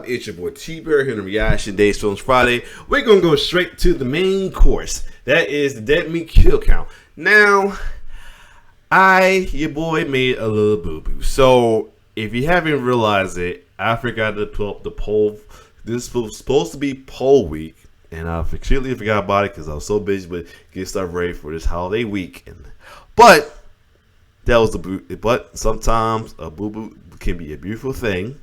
It's your boy T-Bear here in Reaction Days Films Friday. We're going to go straight to the main course. That is the Dead Meat Kill Count. Now, your boy made a little boo-boo. So, if you haven't realized it, I forgot to pull up the poll. This was supposed to be poll week, and I completely forgot about it because I was so busy with getting stuff ready for this holiday week. But that was the boo. But sometimes a boo-boo can be a beautiful thing.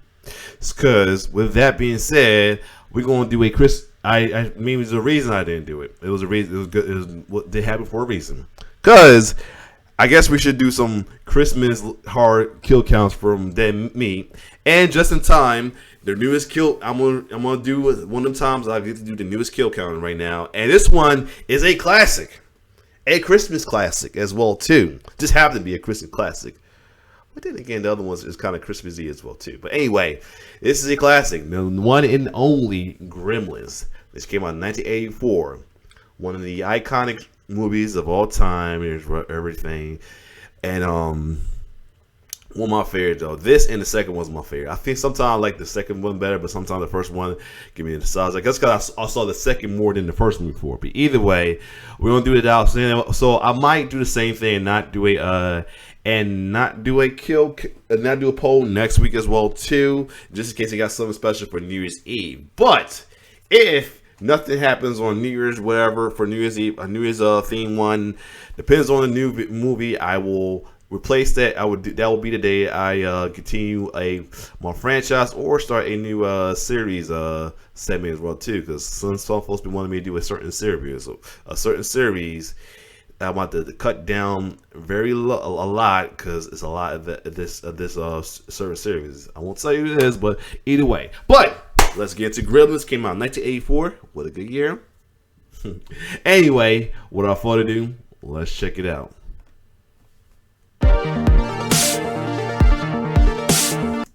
Because with that being said, we're gonna do a Chris. I mean, there's a reason I didn't do it. It was a reason. It was good. It was what they happened for a reason. Because I guess we should do some Christmas hard kill counts from Dead Meat, and just in time, their newest kill. I'm gonna do one of the times I get to do the newest kill count right now, and this one is a classic, a Christmas classic as well too. Just happened to be a Christmas classic. But then again, the other ones is kind of Christmassy as well too. But anyway, this is a classic, the one and only Gremlins. This came out in 1984. One of the iconic movies of all time. There's everything, and one of my favorites though. This and the second one's my favorite. I think sometimes I like the second one better, but sometimes the first one give me the size. I guess because I saw the second more than the first one before. But either way, we're gonna do it out. So I might do the same thing and not do a poll next week as well too, just in case you got something special for New Year's Eve. But if nothing happens on New Year's, whatever, for New Year's Eve, a New Year's theme one, depends on the new movie, I will replace that. That will be the day I continue my franchise or start a new series segment as well too, because some folks be wanting me to do a certain series, I want to cut down a lot because it's a lot of this certain series. I won't tell you who it is, but either way. But let's get into Gremlins. Came out in 1984. What a good year. Anyway, without further ado, let's check it out.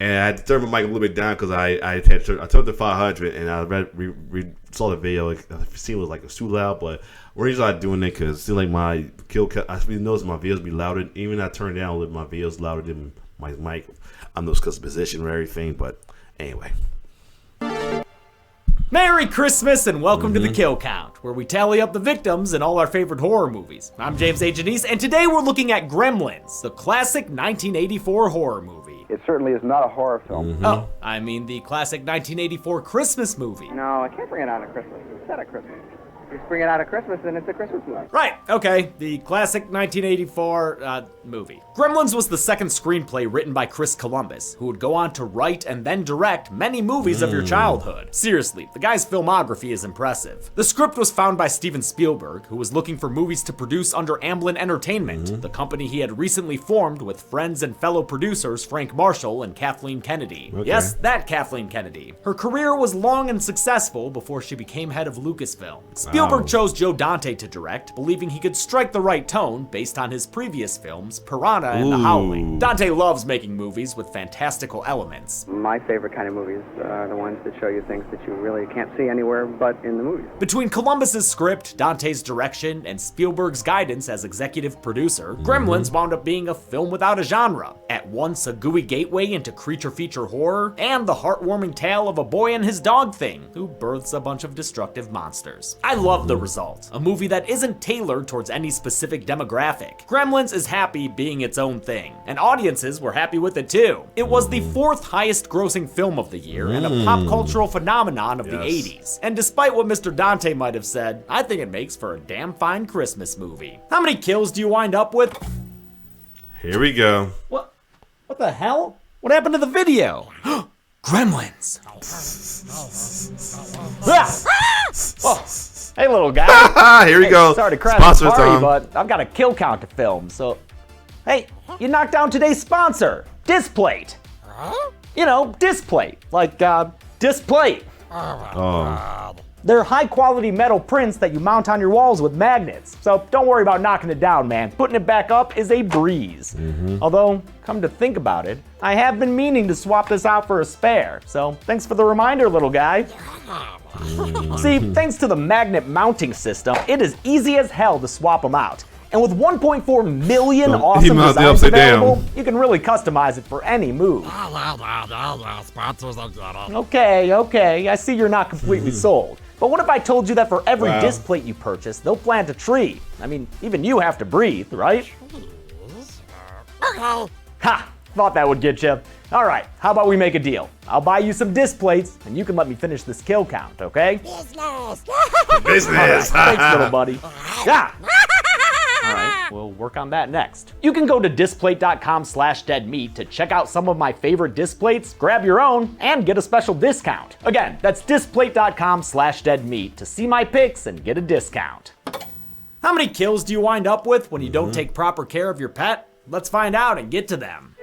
And I had to turn my mic a little bit down because I turned to 500 and I saw the video. It seemed like it was too loud, but we're usually not doing it because it seems like my kill cut. I notice my videos be louder. Even I turn down a little, my videos louder than my mic. I know it's because of position and everything, but anyway. Merry Christmas and welcome to the Kill Count, where we tally up the victims in all our favorite horror movies. I'm James H. Anise, and today we're looking at Gremlins, the classic 1984 horror movie. It certainly is not a horror film. Oh, I mean the classic 1984 Christmas movie. No, I can't bring it out at Christmas. It's set at Christmas. Just bring it out at Christmas, and it's a Christmas movie. Right, okay, the classic 1984 movie. Gremlins was the second screenplay written by Chris Columbus, who would go on to write and then direct many movies of your childhood. Seriously, the guy's filmography is impressive. The script was found by Steven Spielberg, who was looking for movies to produce under Amblin Entertainment, the company he had recently formed with friends and fellow producers Frank Marshall and Kathleen Kennedy. Okay. Yes, that Kathleen Kennedy. Her career was long and successful before she became head of Lucasfilm. Spielberg chose Joe Dante to direct, believing he could strike the right tone based on his previous films, Piranha and The Howling. Dante loves making movies with fantastical elements. My favorite kind of movies are the ones that show you things that you really can't see anywhere but in the movies. Between Columbus's script, Dante's direction, and Spielberg's guidance as executive producer, Gremlins wound up being a film without a genre. At once a gooey gateway into creature feature horror, and the heartwarming tale of a boy and his dog thing, who births a bunch of destructive monsters. I love the result, a movie that isn't tailored towards any specific demographic. Gremlins is happy being its own thing, and audiences were happy with it too. It was the fourth highest grossing film of the year and a pop cultural phenomenon of the 80s. And despite what Mr. Dante might have said, I think it makes for a damn fine Christmas movie. How many kills do you wind up with? Here we go. What the hell? What happened to the video? Gremlins. Oh. Hey, little guy. Here we go. Sorry to crash Sponsor the party, time. but I've got a kill count to film, so... Hey, you knocked down today's sponsor, Displate. You know, Displate, like, Displate. Oh. They're high-quality metal prints that you mount on your walls with magnets, so don't worry about knocking it down, man. Putting it back up is a breeze. Although, come to think about it, I have been meaning to swap this out for a spare, so thanks for the reminder, little guy. See, thanks to the magnet mounting system, it is easy as hell to swap them out. And with 1.4 million Don't awesome email the designs upside available, down. you can really customize it for any move. Okay, I see you're not completely sold. But what if I told you that for every Wow. disc plate you purchase, they'll plant a tree? I mean, even you have to breathe, right? Ha! Thought that would get you. All right, how about we make a deal? I'll buy you some disc plates, and you can let me finish this kill count, okay? Business. Thanks, little buddy. Yeah. All right, we'll work on that next. You can go to discplate.com/deadmeat to check out some of my favorite disc plates, grab your own, and get a special discount. Again, that's discplate.com/deadmeat to see my picks and get a discount. How many kills do you wind up with when you don't take proper care of your pet? Let's find out and get to them.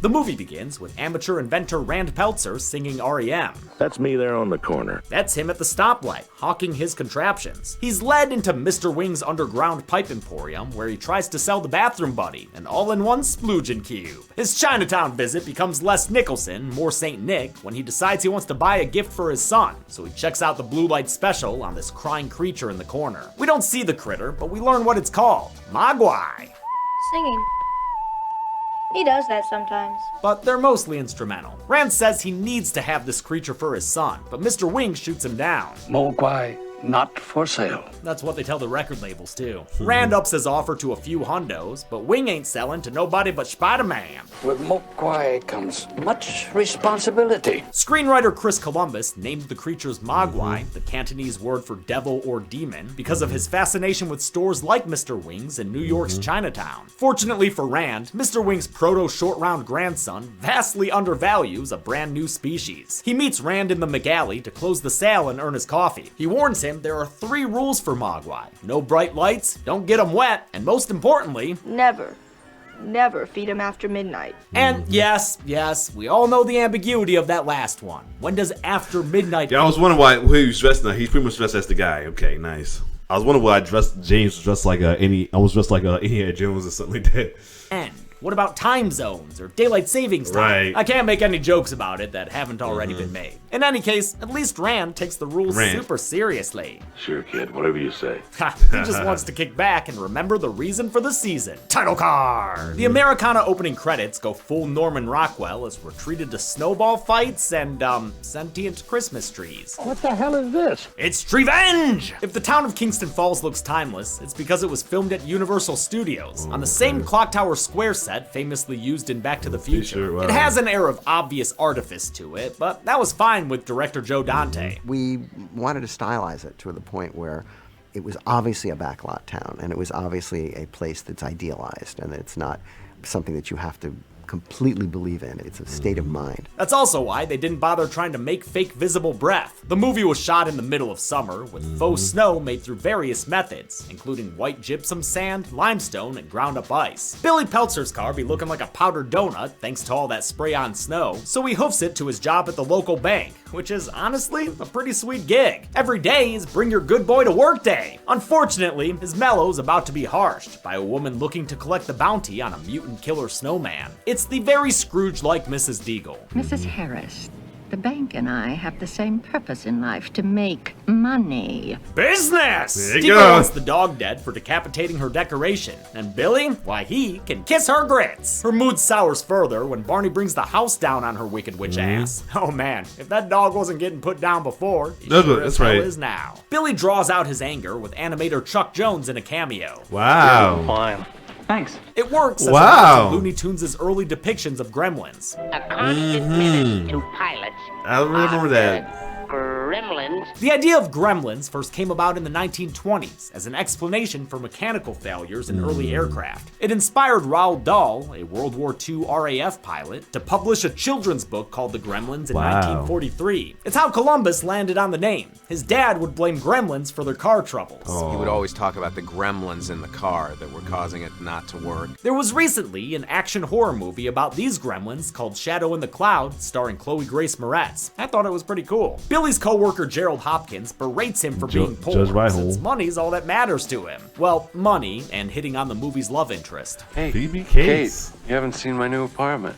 The movie begins with amateur inventor Rand Peltzer singing REM. That's me there on the corner. That's him at the stoplight, hawking his contraptions. He's led into Mr. Wing's underground pipe emporium, where he tries to sell the bathroom buddy, an all-in-one sploogin cube. His Chinatown visit becomes less Nicholson, more Saint Nick, when he decides he wants to buy a gift for his son, so he checks out the blue light special on this crying creature in the corner. We don't see the critter, but we learn what it's called, Mogwai. Singing. He does that sometimes. But they're mostly instrumental. Rand says he needs to have this creature for his son, but Mr. Wing shoots him down. Mogwai, not for sale. That's what they tell the record labels too. Rand ups his offer to a few hundos, but Wing ain't selling to nobody but Spider-Man. With Mogwai comes much responsibility. Screenwriter Chris Columbus named the creatures Mogwai, the Cantonese word for devil or demon, because of his fascination with stores like Mr. Wing's in New York's Chinatown. Fortunately for Rand, Mr. Wing's proto-short-round grandson vastly undervalues a brand new species. He meets Rand in the McAlley to close the sale and earn his coffee. He warns him there are 3 rules for Mogwai. No bright lights, don't get them wet, and most importantly, Never feed him after midnight. and yes, we all know the ambiguity of that last one. When does after midnight? Yeah, I was wondering why he was dressed now. He's pretty much dressed as the guy. Okay, nice. I was wondering why James was dressed like Indiana Jones or something like that. end? What about time zones or daylight savings time? Right. I can't make any jokes about it that haven't already been made. In any case, at least Rand takes the rules super seriously. Sure, kid, whatever you say. Ha, he just wants to kick back and remember the reason for the season. Title card! The Americana opening credits go full Norman Rockwell as we're treated to snowball fights and, sentient Christmas trees. What the hell is this? It's Treevenge! If the town of Kingston Falls looks timeless, it's because it was filmed at Universal Studios, on the same clock tower square set famously used in Back to the Future. Wow. It has an air of obvious artifice to it, but that was fine with director Joe Dante. We wanted to stylize it to the point where it was obviously a backlot town, and it was obviously a place that's idealized, and it's not something that you have to completely believe in. It's a state of mind. That's also why they didn't bother trying to make fake visible breath. The movie was shot in the middle of summer, with faux snow made through various methods, including white gypsum sand, limestone, and ground up ice. Billy Peltzer's car be looking like a powdered donut thanks to all that spray-on snow, so he hoofs it to his job at the local bank, which is honestly a pretty sweet gig. Every day is bring your good boy to work day. Unfortunately, his mellow's about to be harshed by a woman looking to collect the bounty on a mutant killer snowman. It's the very Scrooge-like Mrs. Deagle. Mrs. Harris, the bank and I have the same purpose in life, to make money. Business! There you Deagle go. wants the dog dead for decapitating her decoration, and Billy, why, he can kiss her grits. Her mood sours further when Barney brings the house down on her wicked witch ass. Oh man, if that dog wasn't getting put down before, he No, sure that's as hell right. is now. Billy draws out his anger with animator Chuck Jones in a cameo. Wow. Fine. Thanks. It works as Wow. a Looney Tunes' early depictions of Gremlins. A constant menace to pilots. I remember that. Gremlins. The idea of Gremlins first came about in the 1920s as an explanation for mechanical failures in early aircraft. It inspired Roald Dahl, a World War II RAF pilot, to publish a children's book called The Gremlins in 1943. It's how Columbus landed on the name. His dad would blame Gremlins for their car troubles. He would always talk about the gremlins in the car that were causing it not to work. There was recently an action horror movie about these gremlins called Shadow in the Cloud, starring Chloe Grace Moretz. I thought it was pretty cool. Billy's co-worker Gerald Hopkins berates him for being poor, Judge Reinhold. since money's all that matters to him. Well, money and hitting on the movie's love interest. Hey, Phoebe Kate, Cates. you haven't seen my new apartment.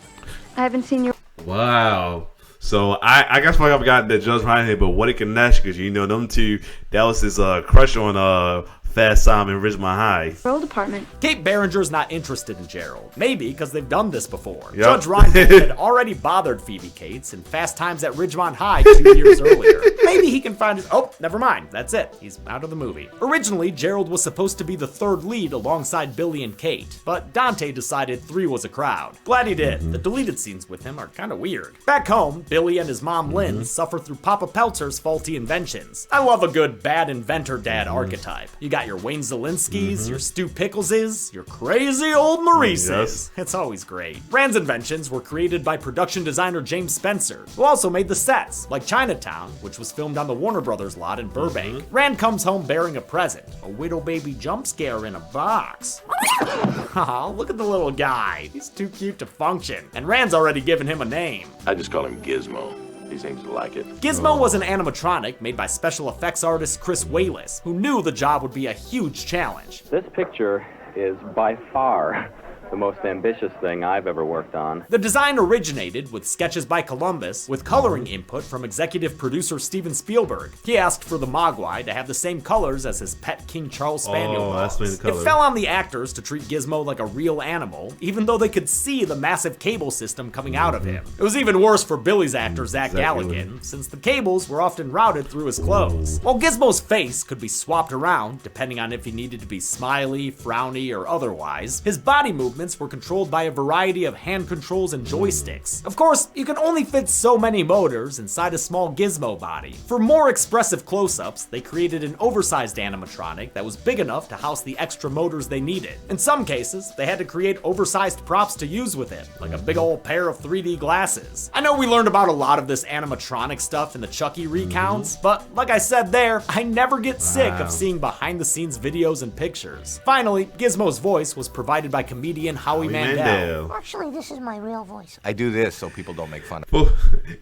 I haven't seen your. Wow. So I guess I forgot that Judge Ryan here, but what a connection, because you know them two, that was his crush on Fast Simon in Ridgemont High. Roll department. Kate Barringer's not interested in Gerald. Maybe because they've done this before. Yep. Judge Reinhold had already bothered Phoebe Cates in Fast Times at Ridgemont High 2 years earlier. Maybe he can find his... Oh, never mind. That's it. He's out of the movie. Originally, Gerald was supposed to be the third lead alongside Billy and Kate, but Dante decided 3 was a crowd. Glad he did. The deleted scenes with him are kind of weird. Back home, Billy and his mom Lynn suffer through Papa Peltzer's faulty inventions. I love a good bad inventor dad archetype. You got your Wayne Zielinski's, your Stu Pickelses, your crazy old Maurice's. Yes. It's always great. Rand's inventions were created by production designer James Spencer, who also made the sets, like Chinatown, which was filmed on the Warner Brothers lot in Burbank. Rand comes home bearing a present, a widow baby jump scare in a box. Aw, look at the little guy. He's too cute to function, and Rand's already given him a name. I just call him Gizmo. He seems to like it. Gizmo was an animatronic made by special effects artist Chris Wayless, who knew the job would be a huge challenge. This picture is by far the most ambitious thing I've ever worked on. The design originated with sketches by Columbus, with coloring input from executive producer Steven Spielberg. He asked for the Mogwai to have the same colors as his pet King Charles Spaniel that's dogs. the color. It fell on the actors to treat Gizmo like a real animal, even though they could see the massive cable system coming out of him. It was even worse for Billy's actor Zach Galligan, since the cables were often routed through his clothes. While Gizmo's face could be swapped around, depending on if he needed to be smiley, frowny, or otherwise, his body movements were controlled by a variety of hand controls and joysticks. Of course, you can only fit so many motors inside a small Gizmo body. For more expressive close-ups, they created an oversized animatronic that was big enough to house the extra motors they needed. In some cases, they had to create oversized props to use with it, like a big old pair of 3D glasses. I know we learned about a lot of this animatronic stuff in the Chucky recounts, but like I said there, I never get sick of seeing behind-the-scenes videos and pictures. Finally, Gizmo's voice was provided by comedian Howie Mandel. Actually, this is my real voice. I do this so people don't make fun of me.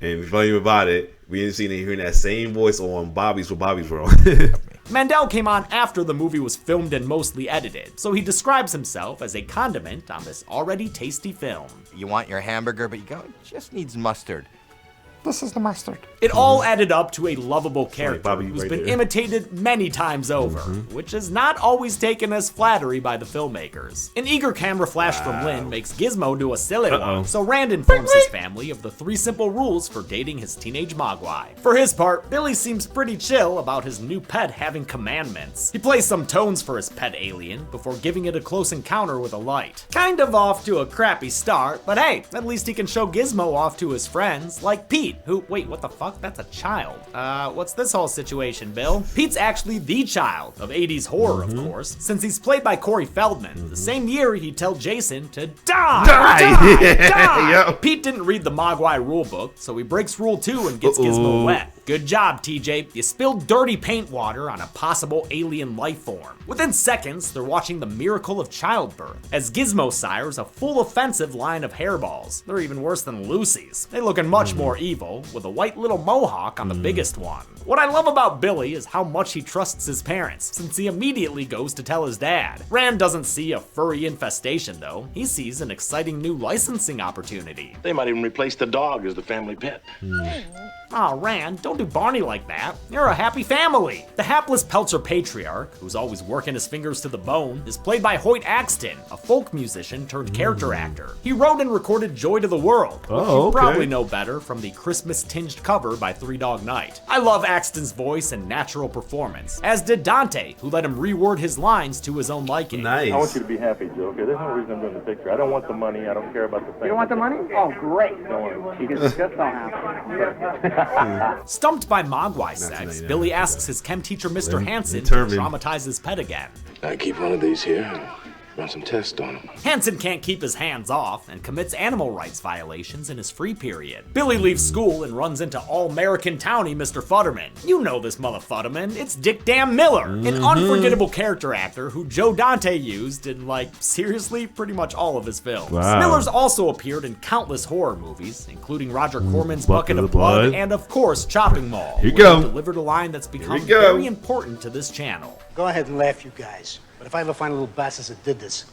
And funny about it, we didn't see hearing that same voice on Bobby's for Bobby's World. Mandel came on after the movie was filmed and mostly edited, so he describes himself as a condiment on this already tasty film. You want your hamburger, but you go, it just needs mustard. This is the mustard. It all added up to a lovable character Bobby who's right been there. imitated many times over, which is not always taken as flattery by the filmmakers. An eager camera flash from Lynn makes Gizmo do a silly one, so Rand informs his family of the 3 simple rules for dating his teenage Mogwai. For his part, Billy seems pretty chill about his new pet having commandments. He plays some tones for his pet alien before giving it a close encounter with a light. Kind of off to a crappy start, but hey, at least he can show Gizmo off to his friends, like Pete, who, wait, what the fuck? That's a child. What's this whole situation, Bill? Pete's actually the child of 80s horror, of course, since he's played by Corey Feldman. The same year he'd tell Jason to die! Yep. Pete didn't read the Mogwai rulebook, so he breaks rule 2 and gets Gizmo wet. Good job, TJ. You spilled dirty paint water on a possible alien life form. Within seconds, they're watching the miracle of childbirth, as Gizmo sires a full offensive line of hairballs. They're even worse than Lucy's. They looking much more evil, with a white little mohawk on the biggest one. What I love about Billy is how much he trusts his parents, since he immediately goes to tell his dad. Rand doesn't see a furry infestation, though. He sees an exciting new licensing opportunity. They might even replace the dog as the family pet. Aw, Rand, don't do Barney like that. You're a happy family. The hapless Peltzer patriarch, who's always working his fingers to the bone, is played by Hoyt Axton, a folk musician turned character actor. He wrote and recorded Joy to the World, which you probably know better from the Christmas-tinged cover by Three Dog Night. I love Axton's voice and natural performance, as did Dante, who let him reword his lines to his own liking. Nice. I want you to be happy, Joe. Okay, there's no reason I'm doing the picture. I don't want the money. I don't care about the thing. You don't want the money? Oh, great. Don't want it. You just don't have Stumped by Mogwai sex, Billy asks his chem teacher Mr. Hansen to traumatize his pet again. I keep one of these here and run some tests on him. Hansen can't keep his hands off and commits animal rights violations in his free period. Billy leaves school and runs into all-American townie Mr. Futterman. You know this motherfutterman, it's Dick Damn Miller, an unforgettable character actor who Joe Dante used in, like, seriously, pretty much all of his films. Wow. Miller's also appeared in countless horror movies, including Roger Corman's Bucket of Blood and, of course, Chopping Mall. Here you go. He delivered a line that's become very important to this channel. Go ahead and laugh, you guys. But if I ever find a little bastards that did this,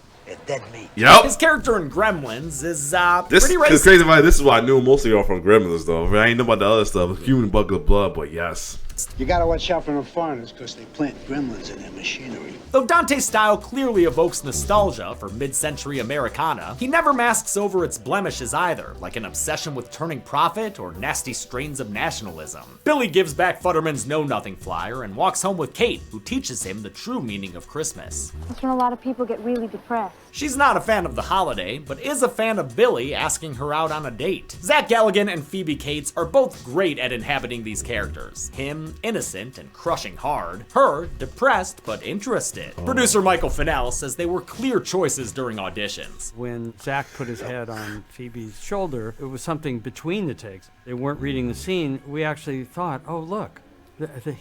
dead meat. Yep. His character in Gremlins is This pretty is racist. crazy about it. This is why I knew mostly all from Gremlins, though. I ain't know about the other stuff. Human bucket of blood, but yes. You gotta watch out for the foreigners because they plant gremlins in their machinery. Though Dante's style clearly evokes nostalgia for mid-century Americana, he never masks over its blemishes either, like an obsession with turning profit or nasty strains of nationalism. Billy gives back Futterman's know-nothing flyer and walks home with Kate, who teaches him the true meaning of Christmas. That's when a lot of people get really depressed. She's not a fan of the holiday, but is a fan of Billy asking her out on a date. Zach Galligan and Phoebe Cates are both great at inhabiting these characters. Him, innocent and crushing hard. Her, depressed but interested. Producer Michael Fennell says they were clear choices during auditions. When Zach put his head on Phoebe's shoulder, it was something between the takes. They weren't reading the scene. We actually thought, oh, look.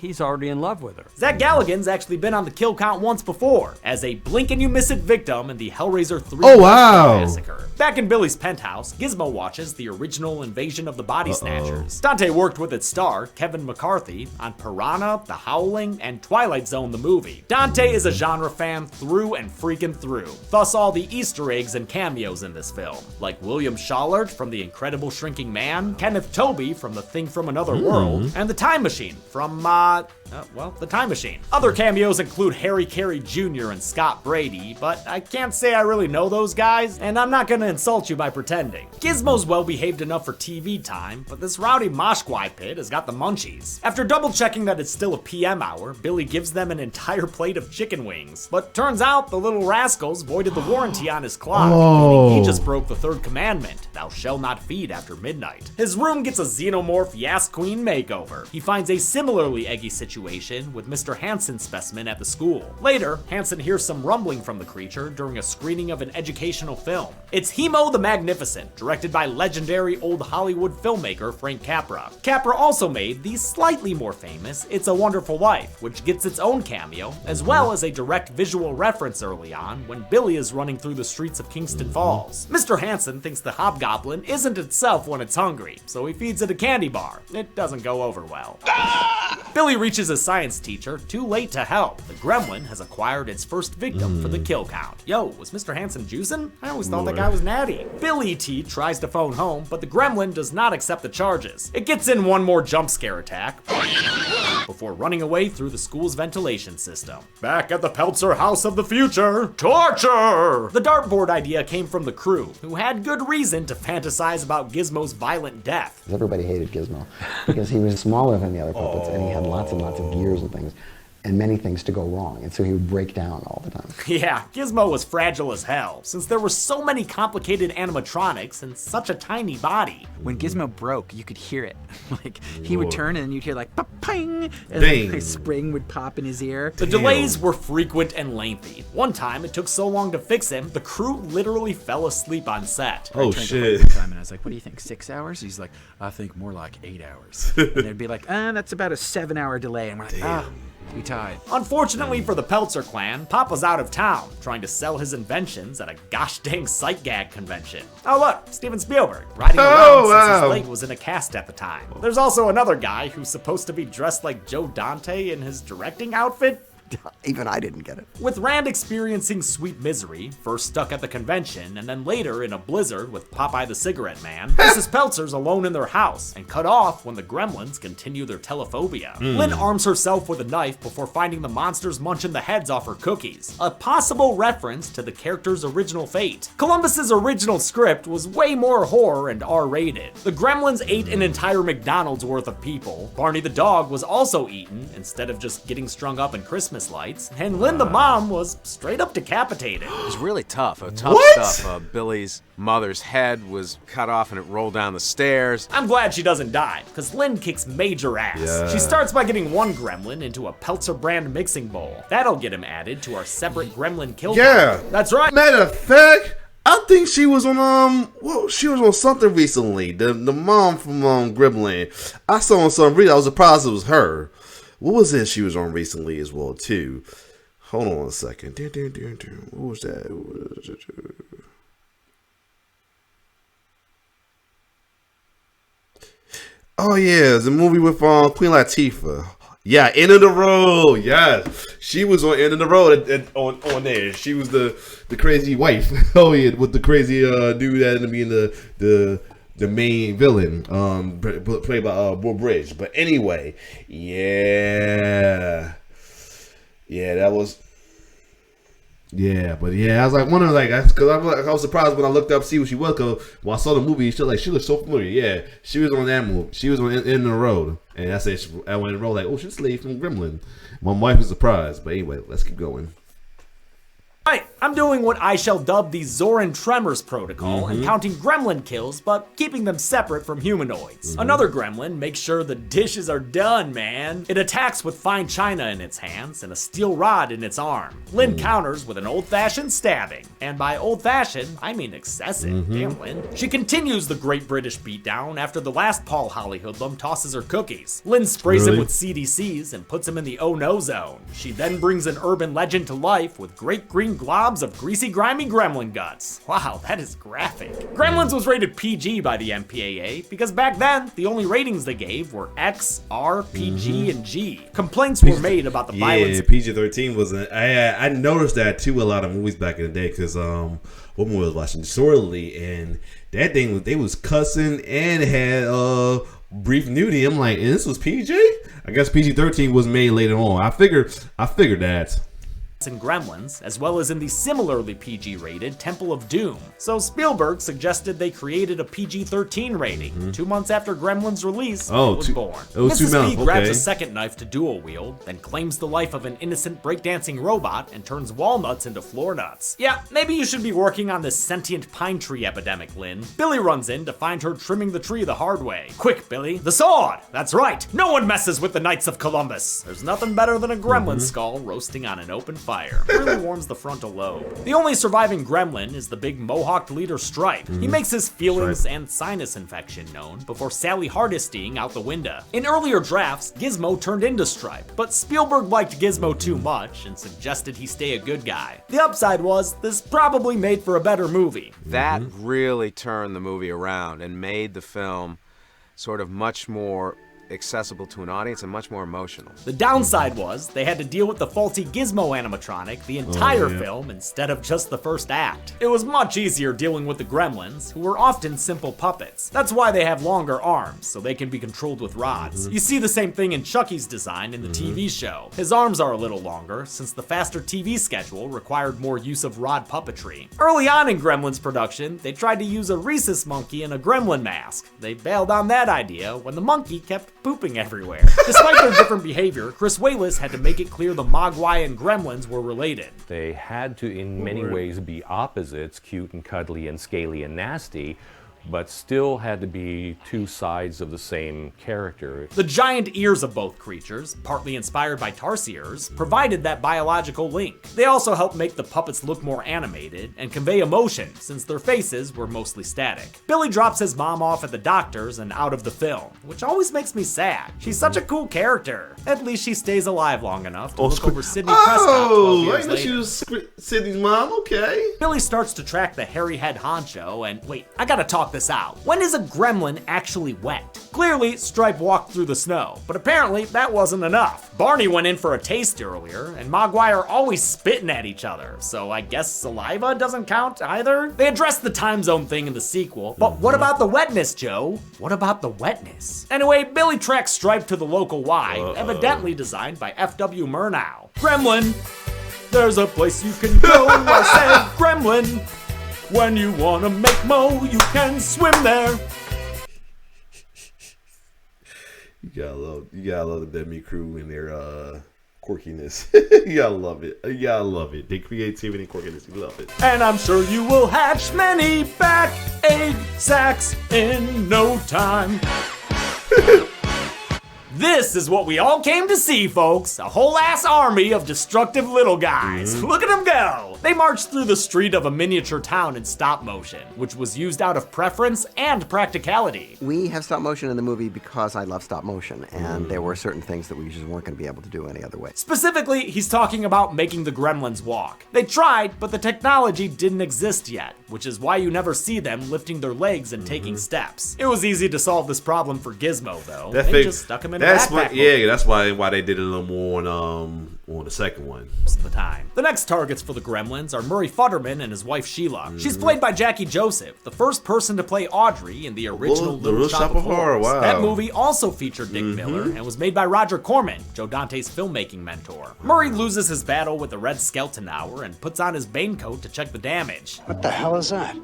He's already in love with her. Zach Galligan's actually been on the kill count once before, as a blink-and-you-miss-it victim in the Hellraiser 3 massacre. Back in Billy's penthouse, Gizmo watches the original Invasion of the Body Snatchers. Dante worked with its star, Kevin McCarthy, on Piranha, The Howling, and Twilight Zone the movie. Dante is a genre fan through and freaking through, thus all the Easter eggs and cameos in this film, like William Schallert from The Incredible Shrinking Man, Kenneth Tobey from The Thing from Another World, and The Time Machine from, The Time Machine. Other cameos include Harry Carey Jr. and Scott Brady, but I can't say I really know those guys, and I'm not gonna insult you by pretending. Gizmo's well-behaved enough for TV time, but this rowdy Moshkwai pit has got the munchies. After double-checking that it's still a PM hour, Billy gives them an entire plate of chicken wings. But turns out the little rascals voided the warranty on his clock, meaning he just broke the third commandment, thou shalt not feed after midnight. His room gets a xenomorph Yas Queen makeover. He finds a similarly eggy situation with Mr. Hansen's specimen at the school. Later, Hansen hears some rumbling from the creature during a screening of an educational film. It's Hemo the Magnificent, directed by legendary old Hollywood filmmaker Frank Capra. Capra also made the slightly more famous It's a Wonderful Life, which gets its own cameo, as well as a direct visual reference early on when Billy is running through the streets of Kingston Falls. Mr. Hansen thinks the hobgoblin isn't itself when it's hungry, so he feeds it a candy bar. It doesn't go over well. Billy reaches his science teacher too late to help. The gremlin has acquired its first victim for the kill count. Yo, was Mr. Hansen juicing? I always thought that guy was natty. Billy T tries to phone home, but the gremlin does not accept the charges. It gets in one more jump scare attack before running away through the school's ventilation system. Back at the Peltzer House of the Future, torture! The dartboard idea came from the crew, who had good reason to fantasize about Gizmo's violent death. Everybody hated Gizmo because he was smaller than the other puppets and he had lots and lots of gears and things. And many things to go wrong, and so he would break down all the time. Yeah, Gizmo was fragile as hell, since there were so many complicated animatronics and such a tiny body. When Gizmo broke, you could hear it. Like, he would turn and you'd hear like, pa-ping, and like, a spring would pop in his ear. The delays were frequent and lengthy. One time, it took so long to fix him, the crew literally fell asleep on set. Oh, shit. And I was like, what do you think, 6 hours? He's like, I think more like 8 hours. And they'd be like, that's about a 7-hour delay. And we're like, we tied. Unfortunately for the Peltzer clan, Papa's out of town, trying to sell his inventions at a gosh dang sight gag convention. Oh look, Steven Spielberg, riding around since his leg was in a cast at the time. There's also another guy who's supposed to be dressed like Joe Dante in his directing outfit. Even I didn't get it. With Rand experiencing sweet misery, first stuck at the convention, and then later in a blizzard with Popeye the Cigarette Man, Mrs. Peltzer's alone in their house, and cut off when the gremlins continue their telephobia. Lynn arms herself with a knife before finding the monsters munching the heads off her cookies, a possible reference to the character's original fate. Columbus's original script was way more horror and R-rated. The gremlins ate an entire McDonald's worth of people, Barney the dog was also eaten, instead of just getting strung up in Christmas lights, and Lynn the mom was straight up decapitated. It was really tough. Tough stuff. Billy's mother's head was cut off and it rolled down the stairs. I'm glad she doesn't die, because Lynn kicks major ass. Yeah. She starts by getting one gremlin into a Peltzer brand mixing bowl. That'll get him added to our separate gremlin kill. Yeah. That's right. Matter of fact, I think she was on she was on something recently. The mom from Gremlin. I saw on some video. I was surprised it was her. What was it she was on recently as well, too? Hold on a second. What was that? Oh, yeah. It's a movie with Queen Latifah. Yeah, End of the Road. Yes. She was on End of the Road on there. She was the crazy wife. Oh yeah, with the crazy dude that ended up being the main villain, played by Will Bridge. But anyway, yeah, that was. Yeah, but I was like wondering, because I was surprised when I looked up to see who she was. Because when I saw the movie, she looked so familiar. Yeah, she was on that movie. She was on In the Road, and I said I went in the road like, oh, she's a lady from Gremlin. My wife was surprised, but anyway, let's keep going. Right, I'm doing what I shall dub the Zoran Tremors protocol and counting gremlin kills, but keeping them separate from humanoids. Another gremlin makes sure the dishes are done, man. It attacks with fine china in its hands and a steel rod in its arm. Lynn counters with an old-fashioned stabbing. And by old-fashioned, I mean excessive. Damn, Lynn. She continues the Great British beatdown after the last Paul Holly hoodlum tosses her cookies. Lynn sprays him with CDCs and puts him in the oh-no zone. She then brings an urban legend to life with great green globs of greasy, grimy gremlin guts. Wow, that is graphic. Gremlins was rated PG by the MPAA because back then, the only ratings they gave were X, R, PG, and G. Complaints were made about the violence. Yeah, PG-13 wasn't. I noticed that too a lot of movies back in the day because what movie was watching? Disorderly, and that thing they was cussing and had brief nudity. I'm like, and this was PG? I guess PG-13 was made later on. I figured that. In Gremlins, as well as in the similarly PG-rated Temple of Doom. So Spielberg suggested they created a PG-13 rating. 2 months after Gremlins' release, it was born. Mrs. B grabs a second knife to dual wield, then claims the life of an innocent breakdancing robot and turns walnuts into floor nuts. Yeah, maybe you should be working on this sentient pine tree epidemic, Lynn. Billy runs in to find her trimming the tree the hard way. Quick, Billy, the sword! That's right, no one messes with the Knights of Columbus. There's nothing better than a gremlin skull roasting on an open fire. Really warms the frontal lobe. The only surviving gremlin is the big mohawked leader Stripe. He makes his feelings and sinus infection known before Sally Hardistying out the window. In earlier drafts, Gizmo turned into Stripe, but Spielberg liked Gizmo too much and suggested he stay a good guy. The upside was, this probably made for a better movie. That really turned the movie around and made the film sort of much more accessible to an audience and much more emotional. The downside was they had to deal with the faulty Gizmo animatronic the entire film instead of just the first act. It was much easier dealing with the Gremlins, who were often simple puppets. That's why they have longer arms, so they can be controlled with rods. You see the same thing in Chucky's design in the TV show. His arms are a little longer, since the faster TV schedule required more use of rod puppetry. Early on in Gremlins production, they tried to use a rhesus monkey in a gremlin mask. They bailed on that idea when the monkey kept pooping everywhere. Despite their different behavior, Chris Walas had to make it clear the Mogwai and Gremlins were related. They had to, in many ways, be opposites, cute and cuddly and scaly and nasty, but still had to be two sides of the same character. The giant ears of both creatures, partly inspired by tarsiers, provided that biological link. They also helped make the puppets look more animated and convey emotion, since their faces were mostly static. Billy drops his mom off at the doctor's and out of the film, which always makes me sad. She's such a cool character. At least she stays alive long enough to look over Sidney Prescott 12 years later. She was Sidney's mom, okay. Billy starts to track the hairy head honcho, and wait, I gotta talk this out. When is a gremlin actually wet? Clearly, Stripe walked through the snow, but apparently that wasn't enough. Barney went in for a taste earlier, and Mogwai are always spitting at each other, so I guess saliva doesn't count either? They addressed the time zone thing in the sequel, but what about the wetness, Joe? What about the wetness? Anyway, Billy tracks Stripe to the local Y, evidently designed by F.W. Murnau. Gremlin! There's a place you can go, I said Gremlin! When you wanna make mo, you can swim there. You gotta love the Dead Meat Crew and their quirkiness. You gotta love it. You gotta love it. Their creativity and quirkiness. You love it. And I'm sure you will hatch many back-ache sacks in no time. This is what we all came to see, folks. A whole ass army of destructive little guys. Look at them go. They marched through the street of a miniature town in stop motion, which was used out of preference and practicality. We have stop motion in the movie because I love stop motion, and there were certain things that we just weren't going to be able to do any other way. Specifically, he's talking about making the Gremlins walk. They tried, but the technology didn't exist yet. which is why you never see them lifting their legs and taking steps. It was easy to solve this problem for Gizmo, though. They just stuck him in a backpack. Yeah, that's why they did it a little more on the second one. Most of the time. The next targets for the Gremlins are Murray Futterman and his wife Sheila. She's played by Jackie Joseph, the first person to play Audrey in the original Little Shop of Horrors. Wow. That movie also featured Dick Miller and was made by Roger Corman, Joe Dante's filmmaking mentor. Murray loses his battle with the Red Skeleton Hour and puts on his Bane coat to check the damage. What the hell is that?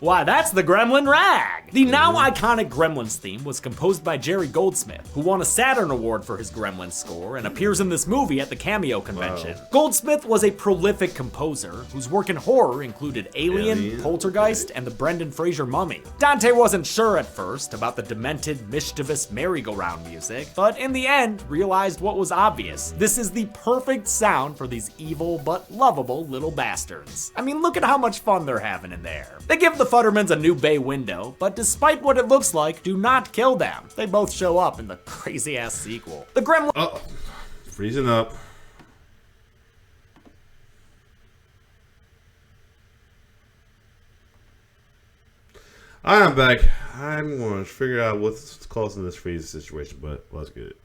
Why, that's the Gremlin Rag! The now iconic Gremlins theme was composed by Jerry Goldsmith, who won a Saturn Award for his Gremlins score and appears in this movie at the Cameo convention. Wow. Goldsmith was a prolific composer whose work in horror included Alien, Poltergeist, and the Brendan Fraser Mummy. Dante wasn't sure at first about the demented, mischievous merry-go-round music, but in the end realized what was obvious. This is the perfect sound for these evil but lovable little bastards. I mean, look at how much fun they're having in there. They give the Futtermans a new bay window, but despite what it looks like, do not kill them. They both show up in the crazy-ass sequel. The Gremlins... Freezing up. I'm back. I'm going to figure out what's causing this freezing situation, but let's get it.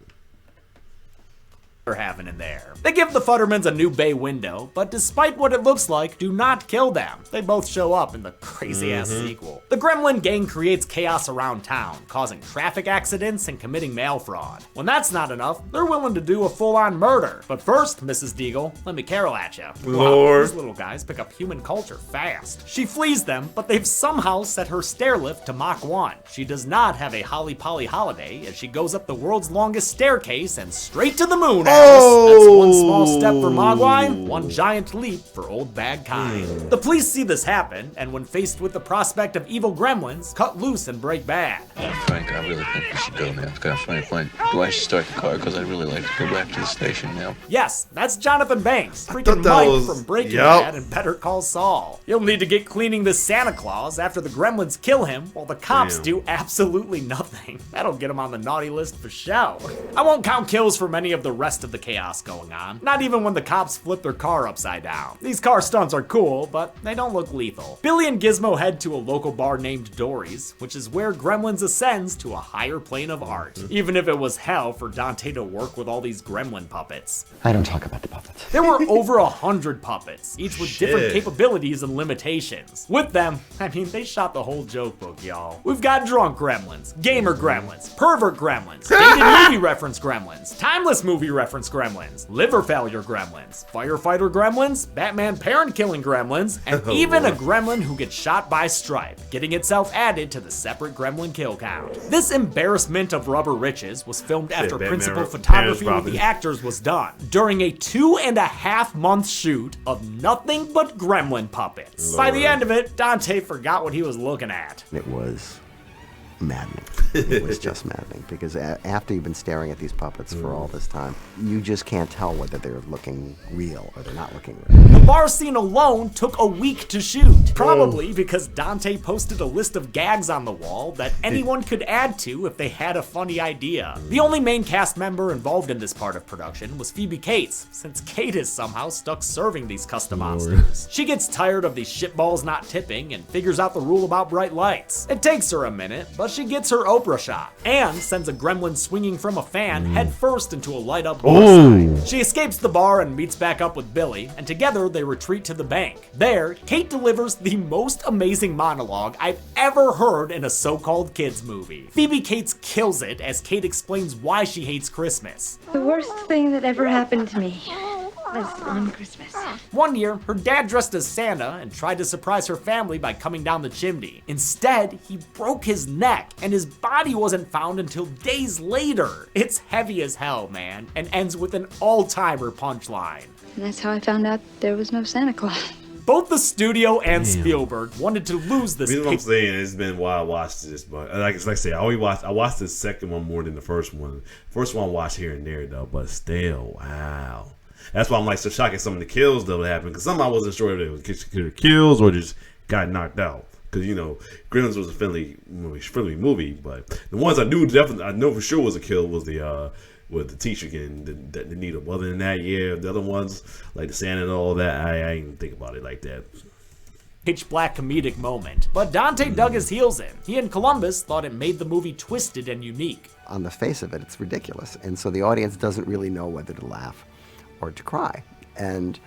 Are having in there. They give the Futtermans a new bay window, but despite what it looks like, do not kill them. They both show up in the crazy-ass sequel. The Gremlin gang creates chaos around town, causing traffic accidents and committing mail fraud. When that's not enough, they're willing to do a full-on murder. But first, Mrs. Deagle, let me carol at you. Lord. Wow, these little guys pick up human culture fast. She flees them, but they've somehow set her stair lift to Mach 1. She does not have a Holly Polly holiday as she goes up the world's longest staircase and straight to the moon. That's one small step for Mogwai, one giant leap for old bad kind. The police see this happen, and when faced with the prospect of evil gremlins, cut loose and break bad. Frank, I really think we should go now. It's got a funny point. Do I should start the car? Because I'd really like to go back to the station now. Yes, that's Jonathan Banks, freaking Mike from Breaking Bad and Better Call Saul. You'll need to get cleaning this Santa Claus after the gremlins kill him, while the cops do absolutely nothing. That'll get him on the naughty list for show. I won't count kills for many of the rest of the chaos going on, not even when the cops flip their car upside down. These car stunts are cool, but they don't look lethal. Billy and Gizmo head to a local bar named Dory's, which is where Gremlins ascends to a higher plane of art. Even if it was hell for Dante to work with all these gremlin puppets. I don't talk about the puppets. There were over 100 puppets, each with different capabilities and limitations. With them, I mean, they shot the whole joke book, y'all. We've got drunk gremlins, gamer gremlins, pervert gremlins, dated movie reference gremlins, timeless movie reference gremlins, liver failure gremlins, firefighter gremlins, Batman parent-killing gremlins, and even a gremlin who gets shot by Stripe, getting itself added to the separate gremlin kill count. This embarrassment of rubber riches was filmed after principal photography with the actors was done, during a 2.5-month shoot of nothing but gremlin puppets. Lord. By the end of it, Dante forgot what he was looking at. It was maddening. It was just maddening because after you've been staring at these puppets for all this time, you just can't tell whether they're looking real or they're not looking real. The bar scene alone took a week to shoot, probably because Dante posted a list of gags on the wall that anyone could add to if they had a funny idea. The only main cast member involved in this part of production was Phoebe Cates, since Kate is somehow stuck serving these custom monsters. She gets tired of these shitballs not tipping and figures out the rule about bright lights. It takes her a minute, but she gets her Oprah shot and sends a gremlin swinging from a fan head first into a light up bar sign. She escapes the bar and meets back up with Billy, and together they retreat to the bank. There, Kate delivers the most amazing monologue I've ever heard in a so-called kids movie. Phoebe Cates kills it as Kate explains why she hates Christmas. The worst thing that ever happened to me was on Christmas. One year, her dad dressed as Santa and tried to surprise her family by coming down the chimney. Instead, he broke his neck, and his body wasn't found until days later. It's heavy as hell, man, and ends with an all-timer punchline. And that's how I found out there was no Santa Claus. Both the studio and Spielberg wanted to lose this. You know what I'm saying? It's been a while I watched this, but like I say, I watched the second one more than the first one. First one I watched here and there though, but still, wow. That's why I'm like so shocked at some of the kills that happened, because some I wasn't sure if they were kills or just got knocked out. Because you know, Gremlins was a friendly movie, but the ones I know for sure was a kill was the teacher getting the needle. Other than that, yeah, the other ones like the Santa and all that, I didn't think about it like that. pitch black comedic moment. But Dante dug his heels in. He and Columbus thought it made the movie twisted and unique. On the face of it, it's ridiculous. And so the audience doesn't really know whether to laugh or to cry. And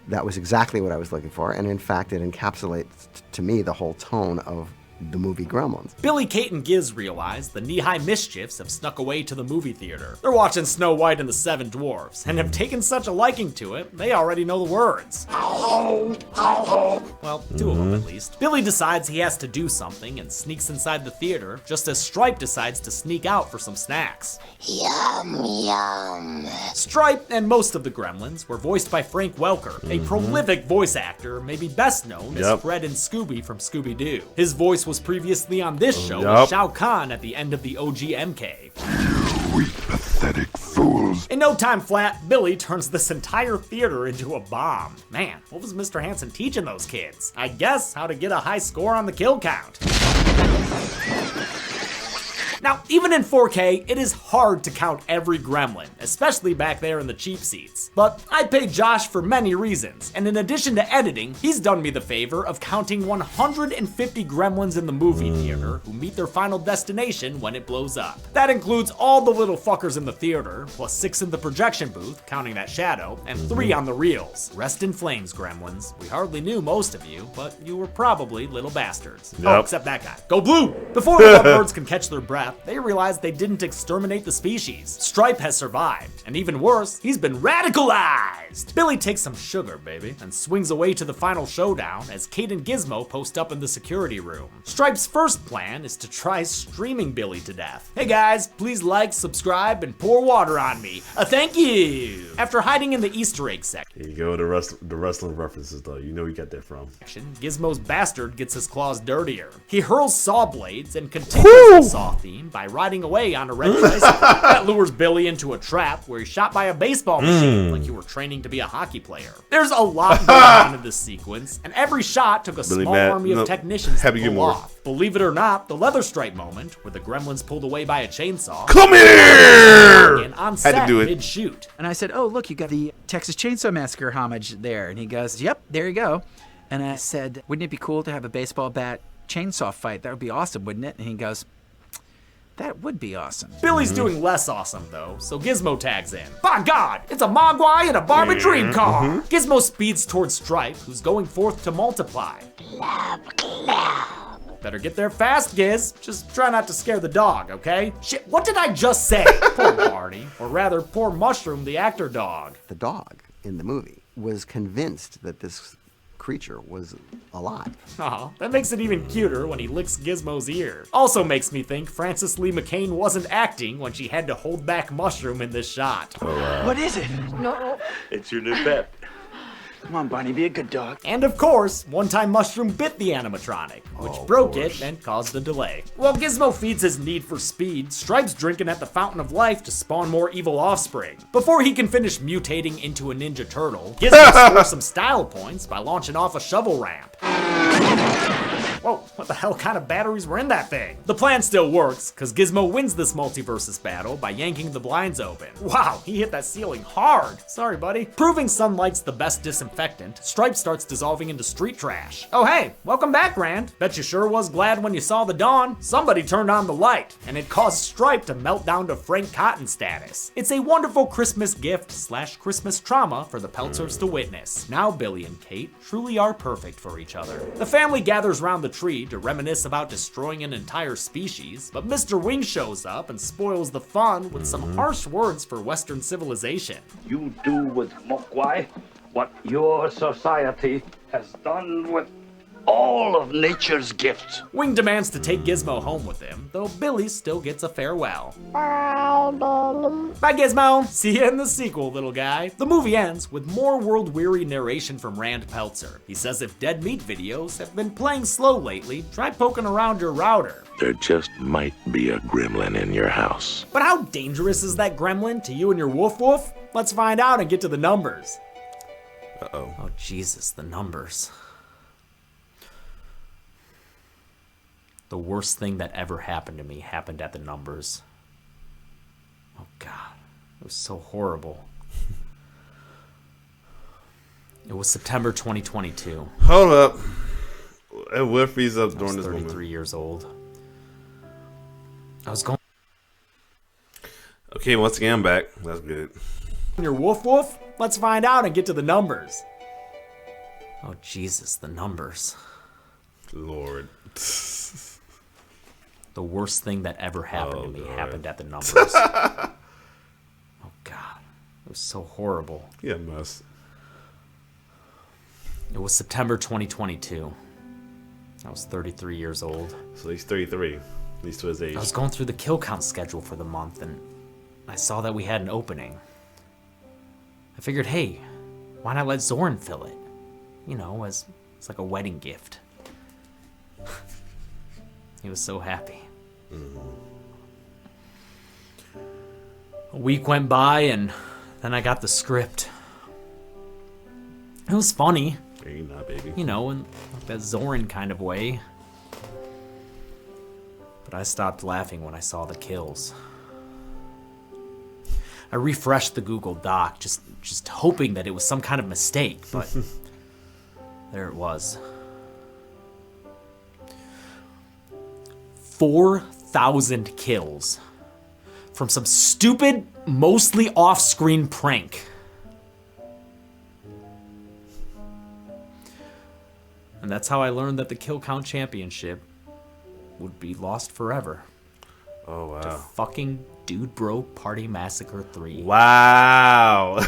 that was exactly what I was looking for. And in fact, it encapsulates to me the whole tone of the movie Gremlins. Billy, Kate, and Giz realize the knee-high mischiefs have snuck away to the movie theater. They're watching Snow White and the Seven Dwarfs, and have taken such a liking to it, they already know the words. Well, two of them at least. Billy decides he has to do something and sneaks inside the theater, just as Stripe decides to sneak out for some snacks. Yum, yum. Stripe and most of the Gremlins were voiced by Frank Welker, a prolific voice actor, maybe best known as Fred and Scooby from Scooby-Doo. His voice was previously on this show with Shao Kahn at the end of the OG MK. You weak, pathetic fools. In no time flat, Billy turns this entire theater into a bomb. Man, what was Mr. Hansen teaching those kids? I guess how to get a high score on the kill count. Now, even in 4K, it is hard to count every gremlin, especially back there in the cheap seats. But I pay Josh for many reasons, and in addition to editing, he's done me the favor of counting 150 gremlins in the movie theater who meet their final destination when it blows up. That includes all the little fuckers in the theater, plus 6 in the projection booth, counting that shadow, and 3 on the reels. Rest in flames, gremlins. We hardly knew most of you, but you were probably little bastards. Oh, except that guy. Go blue! Before the lovebirds can catch their breath, they realize they didn't exterminate the species. Stripe has survived, and even worse, he's been radicalized! Billy takes some sugar, baby, and swings away to the final showdown as Kate and Gizmo post up in the security room. Stripe's first plan is to try streaming Billy to death. Hey guys, please like, subscribe, and pour water on me. Thank you! After hiding in the Easter egg section. Here you go, the wrestling references though. You know you got that from. Gizmo's bastard gets his claws dirtier. He hurls saw blades and continues the saw theme by riding away on a red tricycle. That lures Billy into a trap where he's shot by a baseball machine like you were training to be a hockey player. There's a lot going on in this sequence, and every shot took a small army of technicians to pull off. Believe it or not, the leather stripe moment, where the gremlins pulled away by a chainsaw. Come here! And on set mid-shoot. And I said, oh, look, you got the Texas Chainsaw Massacre homage there. And he goes, yep, there you go. And I said, wouldn't it be cool to have a baseball bat chainsaw fight? That would be awesome, wouldn't it? And he goes, that would be awesome. Billy's doing less awesome, though, so Gizmo tags in. By God, it's a Mogwai and a Barbie dream car! Gizmo speeds towards Stripe, who's going forth to multiply. Better get there fast, Giz. Just try not to scare the dog, okay? Shit, what did I just say? Poor Barney. Or rather, poor Mushroom, the actor dog. The dog in the movie was convinced that this creature was alive. Aw, that makes it even cuter when he licks Gizmo's ear. Also makes me think Frances Lee McCain wasn't acting when she had to hold back Mushroom in this shot. Oh, wow. What is it? No. It's your new pet. Come on, Barney, be a good dog. And of course, one time Mushroom bit the animatronic, which broke it and caused a delay. While Gizmo feeds his need for speed, Stripe's drinking at the Fountain of Life to spawn more evil offspring. Before he can finish mutating into a Ninja Turtle, Gizmo scores some style points by launching off a shovel ramp. Whoa, what the hell kind of batteries were in that thing? The plan still works, because Gizmo wins this multiversus battle by yanking the blinds open. Wow, he hit that ceiling hard. Sorry, buddy. Proving sunlight's the best disinfectant, Stripe starts dissolving into street trash. Oh hey, welcome back, Rand. Bet you sure was glad when you saw the dawn. Somebody turned on the light, and it caused Stripe to melt down to Frank Cotton status. It's a wonderful Christmas gift / Christmas trauma for the Peltzers to witness. Now Billy and Kate truly are perfect for each other. The family gathers around the tree to reminisce about destroying an entire species, but Mr. Wing shows up and spoils the fun with some harsh words for Western civilization. You do with Mogwai what your society has done with all of nature's gifts. Wing demands to take Gizmo home with him, though Billy still gets a farewell. Bye, Billy. Bye, Gizmo. See you in the sequel, little guy. The movie ends with more world-weary narration from Rand Peltzer. He says if Dead Meat videos have been playing slow lately, try poking around your router. There just might be a gremlin in your house. But how dangerous is that gremlin to you and your woof woof? Let's find out and get to the numbers. Uh-oh. Oh, Jesus, the numbers. The worst thing that ever happened to me happened at the numbers. Oh God, it was so horrible. It was September 2022. Hold up. It would freeze up during this 33 moment. years old. I was going. Okay, once again, I'm back. That's good. Your woof woof? Let's find out and get to the numbers. Oh, Jesus, the numbers. Lord. The worst thing that ever happened to me happened at the numbers. Oh, God. It was so horrible. Yeah, it must. It was September 2022. I was 33 years old. So he's 33. At least to his age. I was going through the kill count schedule for the month, and I saw that we had an opening. I figured, hey, why not let Zoran fill it? You know, as it's like a wedding gift. He was so happy. A week went by, and then I got the script. It was funny. Hey, nah, baby. You know, in that Zoran kind of way. But I stopped laughing when I saw the kills. I refreshed the Google Doc, just hoping that it was some kind of mistake, but there it was. 4,000 kills from some stupid, mostly off-screen prank. And that's how I learned that the Kill Count Championship would be lost forever. Oh, wow. To fucking Dude Bro Party Massacre 3. Wow.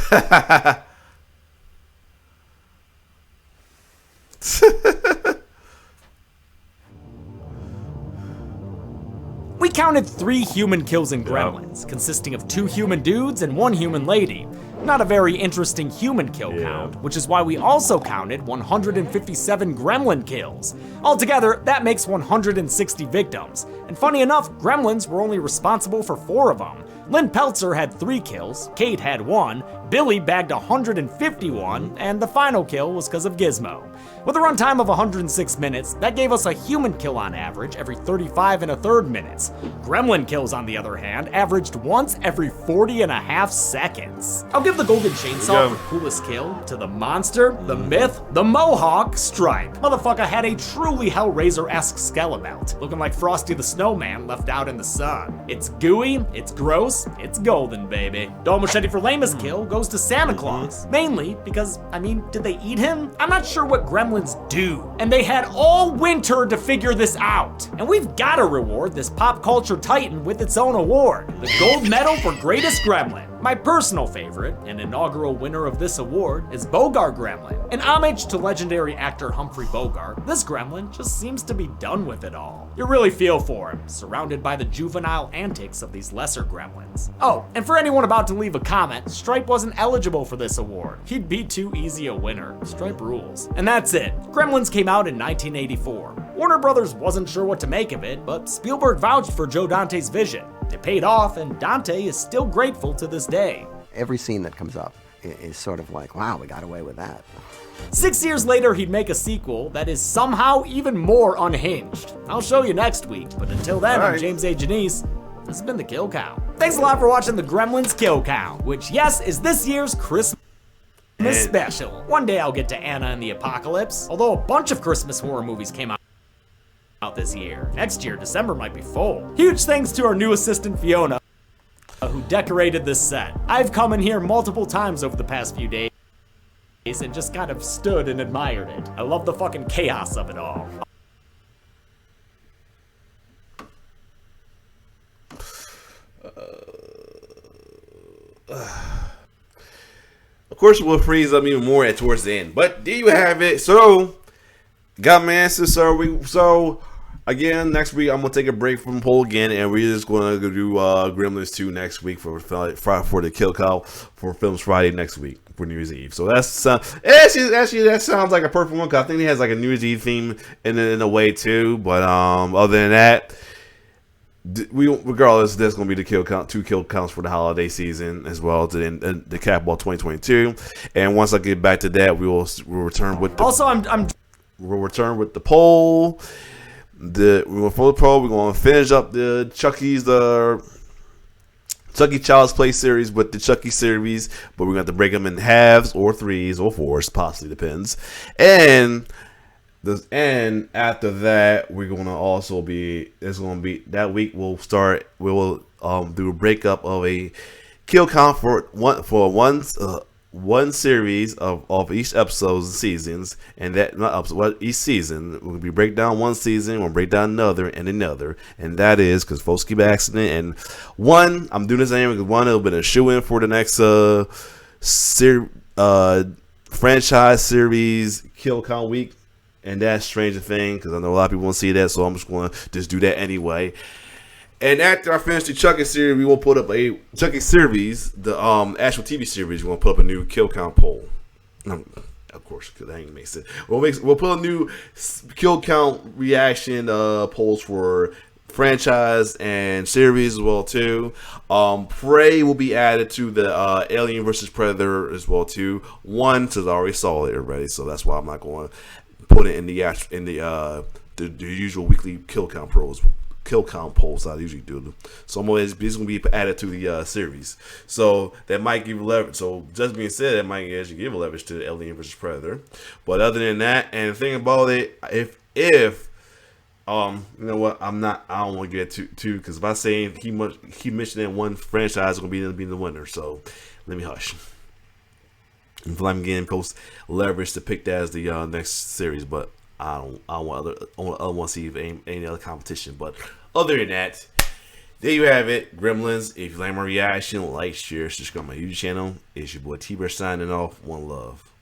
We counted 3 human kills in Gremlins, consisting of 2 human dudes and 1 human lady. Not a very interesting human kill count, which is why we also counted 157 gremlin kills. Altogether, that makes 160 victims. And funny enough, gremlins were only responsible for 4 of them. Lynn Peltzer had 3 kills, Kate had 1, Billy bagged 151, and the final kill was because of Gizmo. With a runtime of 106 minutes, that gave us a human kill on average every 35 1/3 minutes. Gremlin kills, on the other hand, averaged once every 40.5 seconds. I'll give the Golden Chainsaw for coolest kill to the monster, the myth, the Mohawk Stripe. Motherfucker had a truly Hellraiser-esque skeleton, looking like Frosty the Snowman left out in the sun. It's gooey, it's gross, it's golden, baby. Dole Machete for lamest kill goes to Santa Claus, mainly because, I mean, did they eat him? I'm not sure what Gremlins do, and they had all winter to figure this out. And we've got to reward this pop culture titan with its own award, the gold medal for greatest gremlin. My personal favorite and inaugural winner of this award is Bogart Gremlin. In homage to legendary actor Humphrey Bogart, this gremlin just seems to be done with it all. You really feel for him, surrounded by the juvenile antics of these lesser gremlins. Oh, and for anyone about to leave a comment, Stripe wasn't eligible for this award. He'd be too easy a winner. Stripe rules. And that's it. Gremlins came out in 1984. Warner Brothers wasn't sure what to make of it, but Spielberg vouched for Joe Dante's vision. It paid off, and Dante is still grateful to this day. Every scene that comes up is sort of like, wow, we got away with that. 6 years later, he'd make a sequel that is somehow even more unhinged. I'll show you next week, but until then, I'm James A. Janice. This has been the Kill Count. Thanks a lot for watching the Gremlins Kill Count, which, yes, is this year's Christmas special. One day I'll get to Anna and the Apocalypse, although a bunch of Christmas horror movies came out this year. Next year, December might be full. Huge thanks to our new assistant, Fiona, who decorated this set. I've come in here multiple times over the past few days and just kind of stood and admired it. I love the fucking chaos of it all. Of course, it will freeze up even more towards the end. But there you have it. So, got my answers. So again, next week I'm gonna take a break from poll again, and we're just gonna go do Gremlins 2 next week for the Kill Count for Films Friday next week for New Year's Eve. So that's actually that sounds like a perfect one, 'cause I think he has like a New Year's Eve theme in a way too. But other than that, regardless, that's gonna be the Kill Count, 2 kill counts for the holiday season as well to end the Cap Ball 2022. And once I get back to that, we'll return with we'll return with the poll. We're going for the poll. We're going to finish up the Chucky Child's Play series with the Chucky series, but we're going to have to break them in halves or threes or fours, possibly depends. And And after that, we're gonna also be. It's gonna be that week. We'll start. We will do a breakup of a kill count for one series of each episodes and seasons, and that not episode, well, each season we'll be break down one season, we'll break down another, and that is because folks keep asking it. And one, I'm doing this anyway because one, it'll be a shoe in for the next franchise series kill count week. And that's Stranger Thing, because I know a lot of people want to see that, so I'm just going to just do that anyway. And after I finish the Chucky series, we will put up a Chucky series, the actual TV series. We're going to put up a new kill count poll. Of course, because that ain't make sense. We'll put a new kill count reaction polls for franchise and series as well too. Prey will be added to the Alien vs Predator as well too. One, because I already saw it already, so that's why I'm not going to put it in the usual weekly kill count polls I usually do. So these going to be added to the series. So that might give leverage. So just being said, that might actually give leverage to the Alien vs Predator. But other than that, and the thing about it, if you know what, I don't want to get too because if I say he mentioned that one franchise is going to be the winner. So let me hush. I feel like I'm getting post leverage to pick that as the next series, but I want to see if any other competition. But other than that, there you have it, Gremlins. If you like my reaction, like, share, subscribe to my YouTube channel. It's your boy T-Bear signing off. One love.